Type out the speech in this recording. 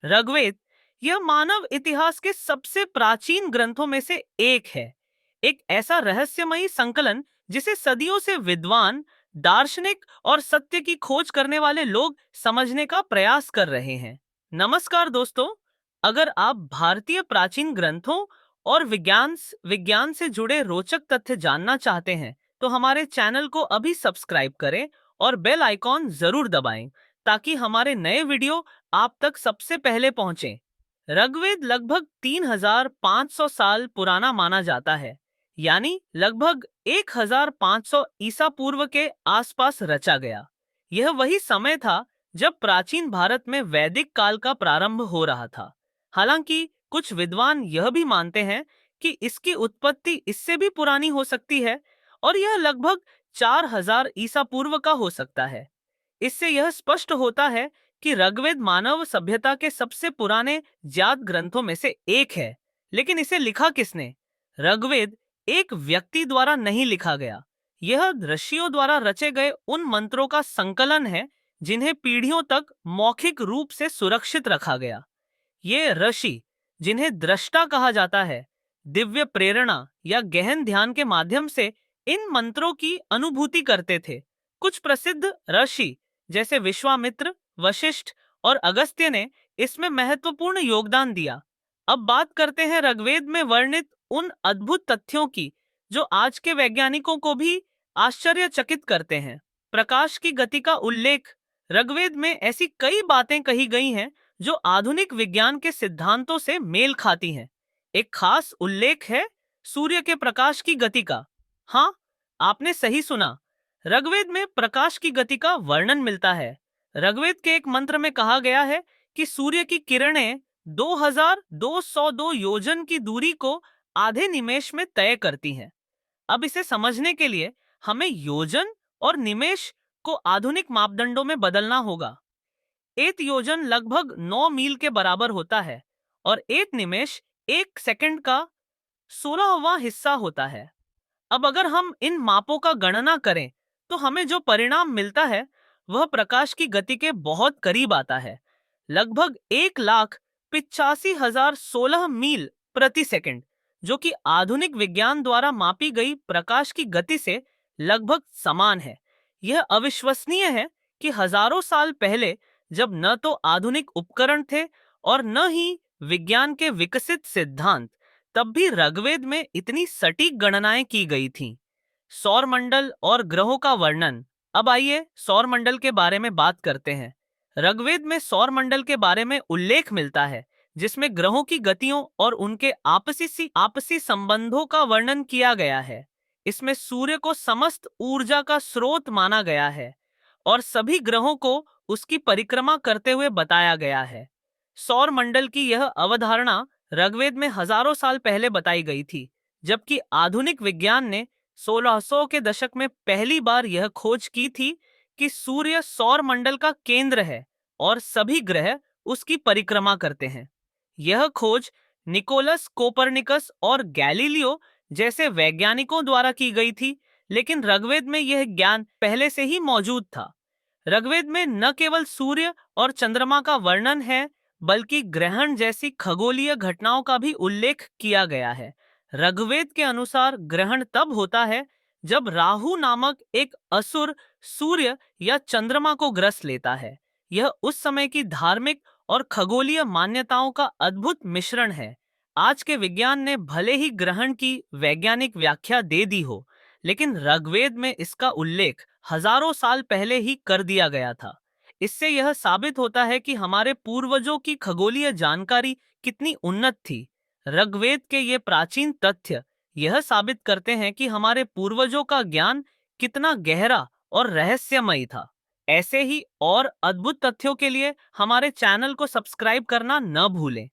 ऋग्वेद यह मानव इतिहास के सबसे प्राचीन ग्रंथों में से एक है। एक ऐसा रहस्यमयी संकलन जिसे सदियों से विद्वान, दार्शनिक और सत्य की खोज करने वाले लोग समझने का प्रयास कर रहे हैं। नमस्कार दोस्तों, अगर आप भारतीय प्राचीन ग्रंथों और विज्ञान से जुड़े रोचक तथ्य जानना चाहते हैं, तो हमारे चैनल को अभी सब्सक्राइब करें और बेल आइकॉन जरूर दबाएं ताकि हमारे नए वीडियो आप तक सबसे पहले पहुंचे। ऋग्वेद लगभग 3500 साल पुराना माना जाता है, यानी लगभग 1500 ईसा पूर्व के आसपास रचा गया। यह वही समय था जब प्राचीन भारत में वैदिक काल का प्रारंभ हो रहा था। हालांकि कुछ विद्वान यह भी मानते हैं कि इसकी उत्पत्ति इससे भी पुरानी हो सकती है और यह लगभग 4000 ईसा पूर्व का हो सकता है। इससे यह स्पष्ट होता है कि ऋग्वेद मानव सभ्यता के सबसे पुराने ज्ञात ग्रंथों में से एक है। लेकिन इसे लिखा किसने? ऋग्वेद एक व्यक्ति द्वारा नहीं लिखा गया। यह ऋषियों द्वारा रचे गए उन मंत्रों का संकलन है जिन्हें पीढ़ियों तक मौखिक रूप से सुरक्षित रखा गया। ये ऋषि, जिन्हें दृष्टा कहा जाता है, दिव्य प्रेरणा या गहन ध्यान के माध्यम से इन मंत्रों की अनुभूति करते थे। कुछ प्रसिद्ध ऋषि जैसे विश्वामित्र, वशिष्ठ और अगस्त्य ने इसमें महत्वपूर्ण योगदान दिया। अब बात करते हैं ऋग्वेद में वर्णित उन अद्भुत तथ्यों की जो आज के वैज्ञानिकों को भी आश्चर्यचकित करते हैं। प्रकाश की गति का उल्लेख। ऋग्वेद में ऐसी कई बातें कही गई हैं जो आधुनिक विज्ञान के सिद्धांतों से मेल खाती हैं। एक खास उल्लेख है सूर्य के प्रकाश की गति का। हाँ, आपने सही सुना। ऋग्वेद में प्रकाश की गति का वर्णन मिलता है। ऋग्वेद के एक मंत्र में कहा गया है कि सूर्य की किरणें 2202 योजन की दूरी को आधे निमेष में तय करती हैं। अब इसे समझने के लिए हमें योजन और निमेष को आधुनिक मापदंडों में बदलना होगा। एक योजन लगभग 9 मील के बराबर होता है और एक निमेष 1 सेकंड का 16वां हिस्सा होता है। अब अगर हम इन मापों का गणना करें तो हमें जो परिणाम मिलता है वह प्रकाश की गति के बहुत करीब आता है, लगभग 1,85,016 मील प्रति सेकंड, जो कि आधुनिक विज्ञान द्वारा मापी गई प्रकाश की गति से लगभग समान है। यह अविश्वसनीय है कि हजारों साल पहले, जब न तो आधुनिक उपकरण थे और न ही विज्ञान के विकसित सिद्धांत, तब भी ऋग्वेद में इतनी सटीक गणनाएं की गई थीं। सौर मंडल और ग्रहों का वर्णन। अब आइए सौर मंडल के बारे में बात करते हैं। ऋग्वेद में सौर मंडल के बारे में उल्लेख मिलता है जिसमें ग्रहों की गतियों और उनके आपसी संबंधों का वर्णन किया गया है। इसमें सूर्य को समस्त ऊर्जा का स्रोत माना गया है और सभी ग्रहों को उसकी परिक्रमा करते हुए बताया गया है। सौर मंडल की यह अवधारणा ऋग्वेद में हजारों साल पहले बताई गई थी, जबकि आधुनिक विज्ञान ने 1600 के दशक में पहली बार यह खोज की थी कि सूर्य सौर मंडल का केंद्र है और सभी ग्रह उसकी परिक्रमा करते हैं। यह खोज निकोलस कोपरनिकस और गैलीलियो जैसे वैज्ञानिकों द्वारा की गई थी, लेकिन ऋग्वेद में यह ज्ञान पहले से ही मौजूद था। ऋग्वेद में न केवल सूर्य और चंद्रमा का वर्णन है, बल्कि ग्रहण जैसी खगोलीय घटनाओं का भी उल्लेख किया गया है। ऋग्वेद के अनुसार ग्रहण तब होता है जब राहु नामक एक असुर सूर्य या चंद्रमा को ग्रस लेता है। यह उस समय की धार्मिक और खगोलीय मान्यताओं का अद्भुत मिश्रण है। आज के विज्ञान ने भले ही ग्रहण की वैज्ञानिक व्याख्या दे दी हो, लेकिन ऋग्वेद में इसका उल्लेख हजारों साल पहले ही कर दिया गया था। इससे यह साबित होता है कि हमारे पूर्वजों की खगोलीय जानकारी कितनी उन्नत थी। ऋग्वेद के ये प्राचीन तथ्य यह साबित करते हैं कि हमारे पूर्वजों का ज्ञान कितना गहरा और रहस्यमयी था। ऐसे ही और अद्भुत तथ्यों के लिए हमारे चैनल को सब्सक्राइब करना न भूलें।